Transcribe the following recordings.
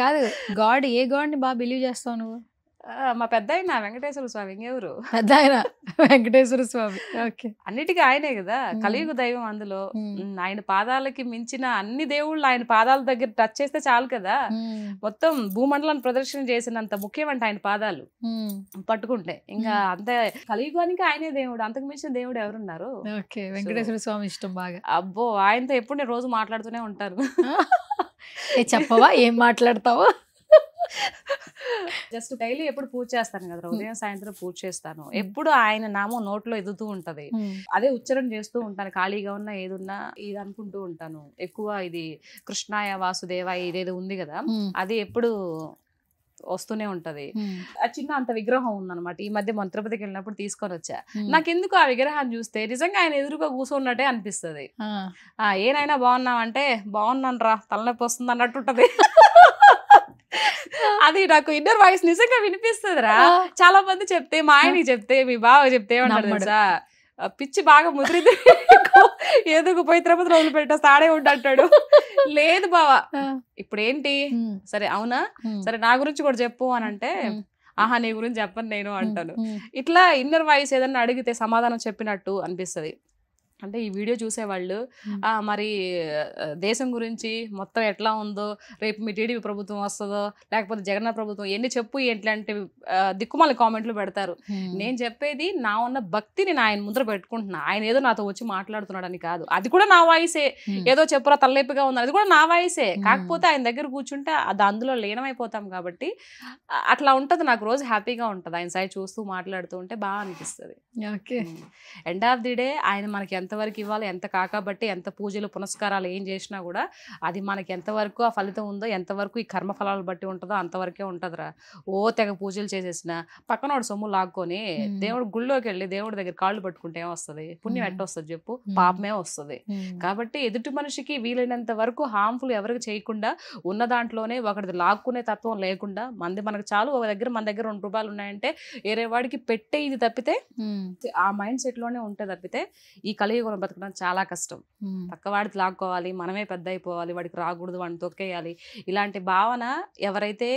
కాదు, గాడ్ ఏ గాడ్ని బాగా బిలీవ్ చేస్తావు నువ్వు? మా పెద్దాయన వెంకటేశ్వర స్వామి, ఇంకెవరు? పెద్ద ఆయన వెంకటేశ్వర స్వామి. ఓకే. అన్నిటికీ ఆయనే కదా కలియుగ దైవం. అందులో ఆయన పాదాలకి మించిన అన్ని దేవుళ్ళు ఆయన పాదాల దగ్గర టచ్ చేస్తే చాలు కదా. మొత్తం భూమండలాన్ని ప్రదర్శన చేసినంత ముఖ్యమంటే ఆయన పాదాలు పట్టుకుంటే. ఇంకా అంతే, కలియుగానికి ఆయనే దేవుడు, అంతకు మించిన దేవుడు ఎవరున్నారు? ఓకే, వెంకటేశ్వర స్వామి ఇష్టం బాగా. అబ్బో, ఆయనతో ఎప్పుడు నేను రోజు మాట్లాడుతూనే ఉంటాను. చెప్పవా ఏం మాట్లాడతావో? జస్ట్ డైలీ ఎప్పుడు పూజ చేస్తాను కదా, ఉదయం సాయంత్రం పూజ చేస్తాను. ఎప్పుడు ఆయన నామం నోట్లో ఎదుగుతూ ఉంటది, అదే ఉచ్చారణ చేస్తూ ఉంటాను. ఖాళీగా ఉన్నా ఏదున్నా ఇది అనుకుంటూ ఉంటాను. ఎక్కువ ఇది కృష్ణాయ వాసుదేవాయ ఇదేదో ఉంది కదా, అది ఎప్పుడు వస్తూనే ఉంటది. ఆ చిన్న అంత విగ్రహం ఉందన్నమాట. ఈ మధ్య మన తిరుపతికి వెళ్ళినప్పుడు తీసుకొని వచ్చా. నాకెందుకు ఆ విగ్రహాన్ని చూస్తే నిజంగా ఆయన ఎదురుగా కూర్చున్నట్టే అనిపిస్తుంది. ఏనైనా బాగున్నావంటే బాగున్నాను రా, తలనొప్పి వస్తుంది అన్నట్టుంటది. అది నాకు ఇన్నర్ వాయిస్ నిజంగా వినిపిస్తుంది రా. చాలా మంది చెప్తే, మా ఆయనకి చెప్తే, మీ బావ చెప్తే ఏమంటారు తెలుసా, పిచ్చి బాగా ముదిరింది, ఏదో పోయి తిరుపతి రోజులు పెట్టేస్తే ఆడే ఉండంటాడు. లేదు బావా, ఇప్పుడు ఏంటి, సరే అవునా, సరే నా గురించి కూడా చెప్పు అని అంటే, ఆహా నీ గురించి చెప్పను నేను అంటాను. ఇట్లా ఇన్నర్ వాయిస్ ఏదన్నా అడిగితే సమాధానం చెప్పినట్టు అనిపిస్తుంది. అంటే ఈ వీడియో చూసేవాళ్ళు మరి దేశం గురించి మొత్తం ఎట్లా ఉందో, రేపు మీ టీడీపీ ప్రభుత్వం వస్తుందో లేకపోతే జగన్ ప్రభుత్వం ఎన్ని చెప్పు ఎట్లాంటి దిక్కుమాల కామెంట్లు పెడతారు. నేను చెప్పేది నా ఉన్న భక్తిని నేను ఆయన ముందర పెట్టుకుంటున్నా. ఆయన ఏదో నాతో వచ్చి మాట్లాడుతున్నాడని కాదు, అది కూడా నా వాయిసే. ఏదో చెప్పురా తలనొప్పిగా ఉంది, అది కూడా నా వాయిసే. కాకపోతే ఆయన దగ్గర కూర్చుంటే అది అందులో లీనమైపోతాం కాబట్టి అట్లా ఉంటుంది. నాకు రోజు హ్యాపీగా ఉంటుంది ఆయన సైడ్ చూస్తూ మాట్లాడుతూ ఉంటే బాగా అనిపిస్తుంది. ఎండ్ ఆఫ్ ది డే ఆయన మనకి ఎంతవరకు ఇవ్వాలి, ఎంత కాకబట్టి ఎంత పూజలు పునస్కారాలు ఏం చేసినా కూడా అది మనకి ఎంతవరకు ఆ ఫలితం ఉందో, ఎంతవరకు ఈ కర్మఫలాలు బట్టి ఉంటుందో అంతవరకే ఉంటుందిరా. ఓ తెగ పూజలు చేసేసిన పక్కనోడు సొమ్ము లాక్కొని దేవుడు గుళ్ళోకి వెళ్ళి దేవుడి దగ్గర కాళ్ళు పట్టుకుంటే ఏమొస్తుంది, పుణ్యం ఎట్టొస్తుంది చెప్పు, పాపమే వస్తుంది. కాబట్టి ఎదుటి మనిషికి వీలైనంత వరకు హార్మ్ఫుల్ ఎవరికి చేయకుండా ఉన్న దాంట్లోనే ఒకటి లాక్కునే తత్వం లేకుండా, మనకు చాలు, ఒక దగ్గర మన దగ్గర 2 రూపాయలు ఉన్నాయంటే వేరే వాడికి పెట్టే ఇది తప్పితే ఆ మైండ్ సెట్ లోనే ఉంటే తప్పితే ఈ కలియుగం బతకడం చాలా కష్టం. పక్కవాడికి లాక్కోవాలి, మనమే పెద్ద అయిపోవాలి, వాడికి రాకూడదు, వాడిని తొక్కేయాలి, ఇలాంటి భావన ఎవరైతే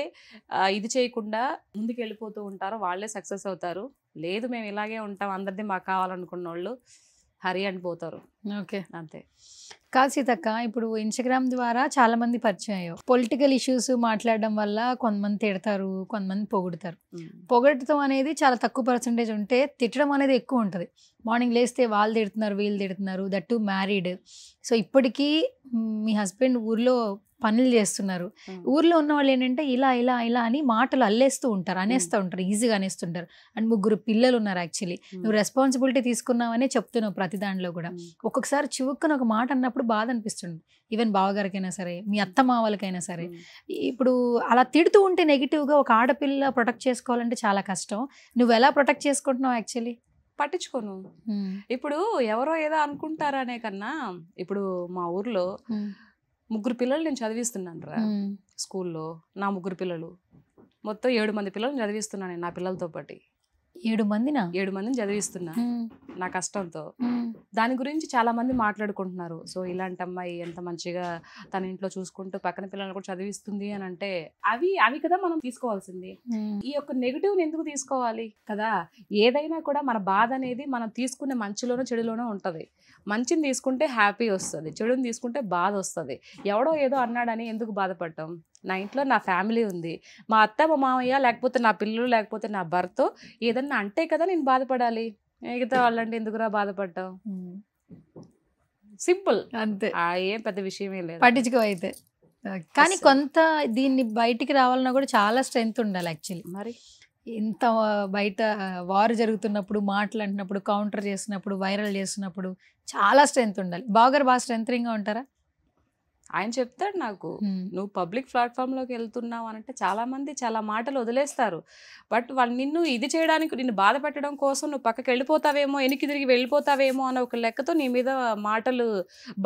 ఇది చేయకుండా ముందుకు వెళ్ళిపోతూ ఉంటారో వాళ్ళే సక్సెస్ అవుతారు. లేదు మేము ఇలాగే ఉంటాం అందరిది మాకు కావాలనుకున్న వాళ్ళు హరి అనిపోతారు. ఓకే, అంతే. కాదు సీతక్క, ఇప్పుడు ఇన్స్టాగ్రామ్ ద్వారా చాలా మంది పరిచయం అయ్యారు. పొలిటికల్ ఇష్యూస్ మాట్లాడడం వల్ల కొంతమంది తిడతారు, కొంతమంది పొగుడుతారు. పొగడటం అనేది చాలా తక్కువ పర్సంటేజ్ ఉంటే తిట్టడం అనేది ఎక్కువ ఉంటుంది. మార్నింగ్ లేస్తే వాళ్ళు తిడుతున్నారు, వీళ్ళు తిడుతున్నారు, దట్ టు మ్యారీడ్. సో ఇప్పటికీ మీ హస్బెండ్ ఊర్లో పనులు చేస్తున్నారు. ఊర్లో ఉన్న వాళ్ళు ఏంటంటే ఇలా ఇలా ఇలా అని మాటలు అల్లేస్తూ ఉంటారు, అనేస్తూ ఉంటారు, ఈజీగా అనేస్తుంటారు. అండ్ 3 పిల్లలు ఉన్నారు. యాక్చువల్లీ నువ్వు రెస్పాన్సిబిలిటీ తీసుకున్నావనే చెప్తున్నావు ప్రతి దాంట్లో కూడా. ఒక్కొక్కసారి చివుక్కున ఒక మాట అన్నప్పుడు బాధ అనిపిస్తుంది, ఈవెన్ బావగారికైనా సరే, మీ అత్తమావలకైనా సరే. ఇప్పుడు అలా తిడుతూ ఉంటే నెగిటివ్గా ఒక ఆడపిల్ల ప్రొటెక్ట్ చేసుకోవాలంటే చాలా కష్టం. నువ్వు ఎలా ప్రొటెక్ట్ చేసుకుంటున్నావు? యాక్చువల్లీ పట్టించుకోను. ఇప్పుడు ఎవరో ఏదో అనుకుంటారనే కన్నా, ఇప్పుడు మా ఊర్లో 3 పిల్లలు నేను చదివిస్తున్నాను రా స్కూల్లో. నా 3 పిల్లలు మొత్తం 7 మంది పిల్లలు చదివిస్తున్నాను నా పిల్లలతో పాటు. 7 మందినా? 7 మందిని చదివిస్తున్నా నా కష్టంతో. దాని గురించి చాలా మంది మాట్లాడుకుంటున్నారు. సో ఇలాంటి అమ్మాయి ఎంత మంచిగా తన ఇంట్లో చూసుకుంటూ పక్కన పిల్లల్ని కూడా చదివిస్తుంది అని అంటే అవి కదా మనం తీసుకోవాల్సింది. ఈ యొక్క నెగిటివ్ ఎందుకు తీసుకోవాలి కదా? ఏదైనా కూడా మన బాధ అనేది మనం తీసుకునే మంచిలోనో చెడులోనో ఉంటది. మంచిని తీసుకుంటే హ్యాపీ వస్తుంది, చెడుని తీసుకుంటే బాధ వస్తుంది. ఎవడో ఏదో అన్నాడని ఎందుకు బాధపడటం? నా ఇంట్లో నా ఫ్యామిలీ ఉంది, మా అత్త మా మామయ్య లేకపోతే నా పిల్లలు లేకపోతే నా భర్త ఏదన్నా అంటే కదా నేను బాధపడాలి. మిగతా వాళ్ళంటే ఎందుకురా బాధపడటం? సింపుల్, అంతే. ఏం పెద్ద విషయమే లేదు, పట్టించుకో అయితే. కానీ కొంత దీన్ని బయటికి రావాలన్నా కూడా చాలా స్ట్రెంగ్త్ ఉండాలి యాక్చువల్లీ. మరి ఇంత బయట వార్ జరుగుతున్నప్పుడు, మాట్లాడినప్పుడు, కౌంటర్ చేసినప్పుడు, వైరల్ చేసినప్పుడు చాలా స్ట్రెంగ్త్ ఉండాలి. బాగా స్ట్రెంగ్త్గా ఉంటారా? ఆయన చెప్తాడు నాకు, నువ్వు పబ్లిక్ ప్లాట్ఫామ్లోకి వెళ్తున్నావు అనంటే చాలా మంది చాలా మాటలు వదిలేస్తారు. బట్ వాళ్ళు నిన్ను ఇది చేయడానికి, నిన్ను బాధ పెట్టడం కోసం నువ్వు పక్కకి వెళ్ళిపోతావేమో, వెనక్కి తిరిగి వెళ్ళిపోతావేమో అన్న ఒక లెక్కతో నీ మీద మాటలు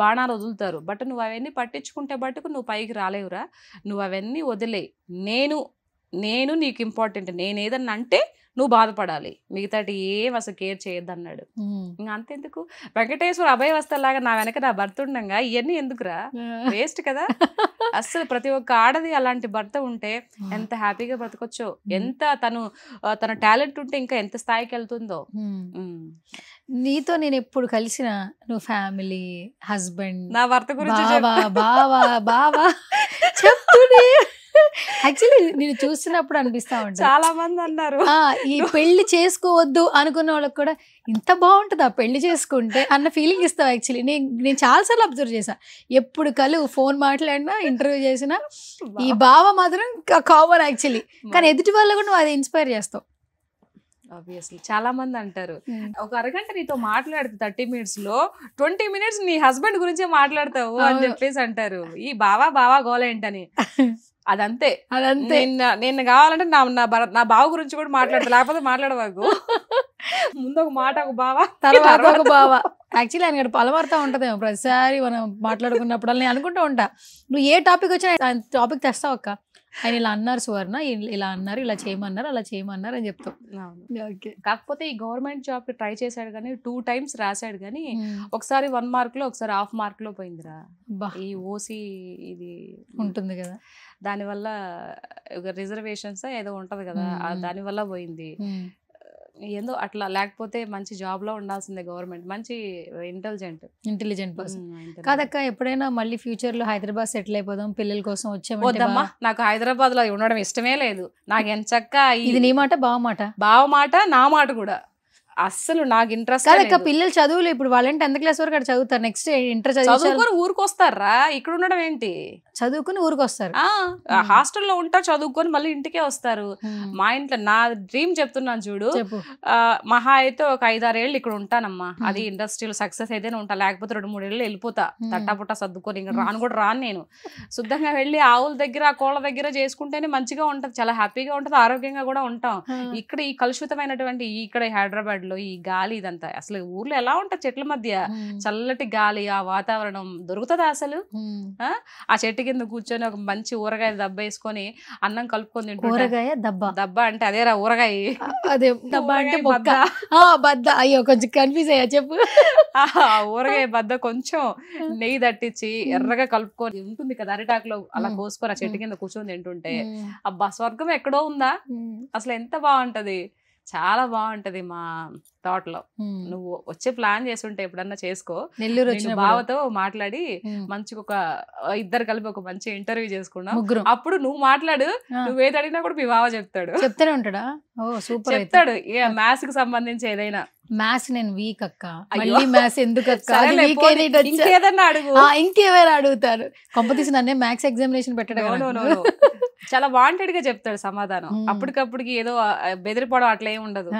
బాణాలు వదులుతారు. బట్ నువ్వు అవన్నీ పట్టించుకుంటే బట్టుకు నువ్వు పైకి రాలేవురా. నువ్వు అవన్నీ వదిలే. నేను నీకు ఇంపార్టెంట్. నేను ఏదన్నా అంటే నువ్వు బాధపడాలి, మిగతాటి ఏం అసలు కేర్ చేయొద్దు అన్నాడు. ఇంకా అంతెందుకు, వెంకటేశ్వర అభయ వస్తలాగా నా వెనక నా భర్త ఉండగా ఇవన్నీ ఎందుకురా, వేస్ట్ కదా. అసలు ప్రతి ఒక్క ఆడది అలాంటి భర్త ఉంటే ఎంత హ్యాపీగా బ్రతకొచ్చో, ఎంత తన టాలెంట్ ఉంటే ఇంకా ఎంత స్థాయికి వెళ్తుందో. నీతో నేను ఎప్పుడు కలిసిన నువ్వు ఫ్యామిలీ, హస్బెండ్, నా భర్త గురించి బావా బావా చెప్తూనే యాక్చువల్లీ నేను చూస్తున్నప్పుడు అనిపిస్తా ఉంటాను, చాలా మంది అన్నారు ఈ పెళ్లి చేసుకోవద్దు అనుకున్న వాళ్ళకి కూడా ఇంత బాగుంటుందా పెళ్లి చేసుకుంటే అన్న ఫీలింగ్ ఇస్తావు. యాక్చువల్లీ నేను చాలాసార్లు అబ్జర్వ్ చేశా, ఎప్పుడు ఫోన్ మాట్లాడినా ఇంటర్వ్యూ చేసినా ఈ బావ మాత్రం కామన్ యాక్చువల్లీ. కానీ ఎదుటి వాళ్ళు కూడా నువ్వు అది ఇన్స్పైర్ చేస్తావు. ఆబ్వియస్లీ చాలా మంది అంటారు, ఒక అరగంట నీతో మాట్లాడుతూ 30 minutes లో 20 minutes నీ హస్బెండ్ గురించే మాట్లాడతావు అని చెప్పేసి అంటారు. ఈ బావా గోల ఏంటని. అదంతే, నేను కావాలంటే నా బావ గురించి కూడా మాట్లాడతా, లేకపోతే మాట్లాడవాకు. ముందు ఒక మాట ఒక బావ, తర్వాత ఒక బావ. యాక్చువల్లీ ఆయన పలవరుతా ఉంటదేమో ప్రతిసారి మనం మాట్లాడుకున్నప్పుడు. నేను అనుకుంటూ ఉంటా, నువ్వు ఏ టాపిక్ వచ్చినా టాపిక్ తెస్తావు అక్క, ఆయన ఇలా అన్నారు సువర్ణ, ఇలా అన్నారు, ఇలా చేయమన్నారు, అలా చేయమన్నారు అని చెప్తాం. కాకపోతే ఈ గవర్నమెంట్ జాబ్ కి ట్రై చేశాడు కానీ 2 times రాశాడు కానీ ఒకసారి 1 mark లో, ఒకసారి 1/2 mark లో పోయిందిరా. ఈ ఓసీ ఇది ఉంటుంది కదా, దానివల్ల రిజర్వేషన్స్ ఏదో ఉంటది కదా, దానివల్ల పోయింది. ఏందో అట్లా, లేకపోతే మంచి జాబ్ లో ఉండాల్సిందే గవర్నమెంట్, మంచి ఇంటెలిజెంట్ పర్సన్. కాదక్క, ఎప్పుడైనా మళ్ళీ ఫ్యూచర్ లో హైదరాబాద్ సెటిల్ అయిపోదాం, పిల్లల కోసం వచ్చేమ్మా. నాకు హైదరాబాద్ లో ఉండడం ఇష్టమే లేదు. నాకు ఎంచక్క ఇది నీ మాట, బావ మాట, నా మాట కూడా అస్సలు నాకు ఇంట్రెస్ట్. కాదక్క, పిల్లలు చదువులు ఇప్పుడు వాళ్ళని 10th class వరకు అక్కడ చదువుతారు, నెక్స్ట్ ఇంటర్ చదువుకొని ఊరికి వస్తారా? ఇక్కడ ఉండడం ఏంటి, చదువుకుని ఊరికి వస్తారు, హాస్టల్లో ఉంటారు, చదువుకొని మళ్ళీ ఇంటికే వస్తారు. మా ఇంట్లో నా డ్రీమ్ చెప్తున్నాను చూడు, మహా అయితే ఒక 5-6 ఏళ్ళు ఇక్కడ ఉంటానమ్మా, అది ఇండస్ట్రీలో సక్సెస్ అయితేనే ఉంటా, లేకపోతే 2-3 ఏళ్ళు వెళ్ళిపోతా తట్టాపుట్టా సర్దుకొని. ఇంకా రాను నేను శుద్ధంగా వెళ్ళి ఆవుల దగ్గర, ఆ కోళ్ళ దగ్గర చేసుకుంటేనే మంచిగా ఉంటది, చాలా హ్యాపీగా ఉంటది, ఆరోగ్యంగా కూడా ఉంటాం. ఇక్కడ ఈ కలుషితమైనటువంటి ఇక్కడ హైదరాబాద్ లో ఈ గాలి ఇదంతా, అసలు ఊర్లో ఎలా ఉంటది, చెట్ల మధ్య చల్లటి గాలి, ఆ వాతావరణం దొరుకుతుందా అసలు? ఆ చెట్టు కింద కూర్చొని ఒక మంచి ఊరగాయ దెబ్బ వేసుకొని అన్నం కలుపుకొని తింటూ, ఊరగాయ దెబ్బ అంటే అదేరా ఊరగాయ, అదే దెబ్బ అంటే బద్ద. అయ్యో కొంచెం కన్ఫ్యూజ్ అయ్యా, చెప్పు. ఊరగాయ బద్ద కొంచెం నెయ్యి దట్టించి ఎర్రగా కలుపుకొని ఉంటుంది కదా, అరిటాకులో అలా కోసుకొని ఆ చెట్టు కింద కూర్చొని తింటుంటే అబ్బా స్వర్గం ఎక్కడో ఉందా, అసలు ఎంత బాగుంటది, చాలా బాగుంటది. మా తోటలో నువ్వు వచ్చే ప్లాన్ చేస్తుంటే ఎప్పుడన్నా చేసుకో, నెల్లూరు వచ్చిన బావతో మాట్లాడి మంచిగా ఒక 2 కలిపి ఒక మంచి ఇంటర్వ్యూ చేసుకున్నాం. అప్పుడు నువ్వు మాట్లాడు, నువ్వేది అడిగినా కూడా మీ బావ చెప్తానే ఉంటాడా? చెప్తాడు మ్యాథ్స్ కి సంబంధించి ఏదైనా. మ్యాథ్స్ నేను వీక్ అక్క, మళ్ళీ మ్యాథ్స్ ఎందుకు అక్క, ఇంకేదన్నా అడుగు, ఇంకేమైనా అడుగుతారు. కొంపతీసి నన్నే మ్యాథ్స్ ఎగ్జామినేషన్ పెట్టడం. చాలా వాంటెడ్ గా చెప్తాడు సమాధానం, అప్పటికప్పటికి ఏదో బెదిరిపోవడం అట్లా ఏమి ఉండదు,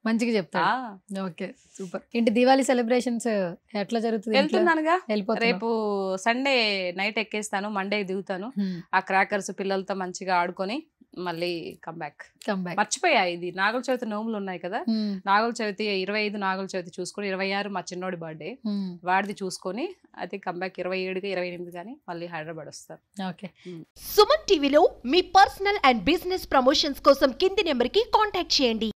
మంచిగా చెప్తా. Okay super. ఏంటి దివాళీ సెలబ్రేషన్స్ ఎట్లా జరుగుతుంది? వెళ్తున్నానుగా, రేపు సండే నైట్ ఎక్కేస్తాను, మండే దిగుతాను. ఆ క్రాకర్స్ పిల్లలతో మంచిగా ఆడుకొని మళ్ళీ కంబ్యాక్. మర్చిపోయా, ఇది నాగుల చవితి నోములు ఉన్నాయి కదా, నాగుల చవితి 25 నాగుల చవితి చూసుకొని 26 మా చిన్నోడి బర్త్డే, వాడిది చూసుకొని అయితే కంబ్యాక్ 27 28 కానీ మళ్ళీ హైదరాబాద్ వస్తారు. ఓకే. సుమన్ టీవీలో మీ పర్సనల్ అండ్ బిజినెస్ ప్రమోషన్స్ కోసం కింది నెంబర్ కి కాంటాక్ట్ చేయండి.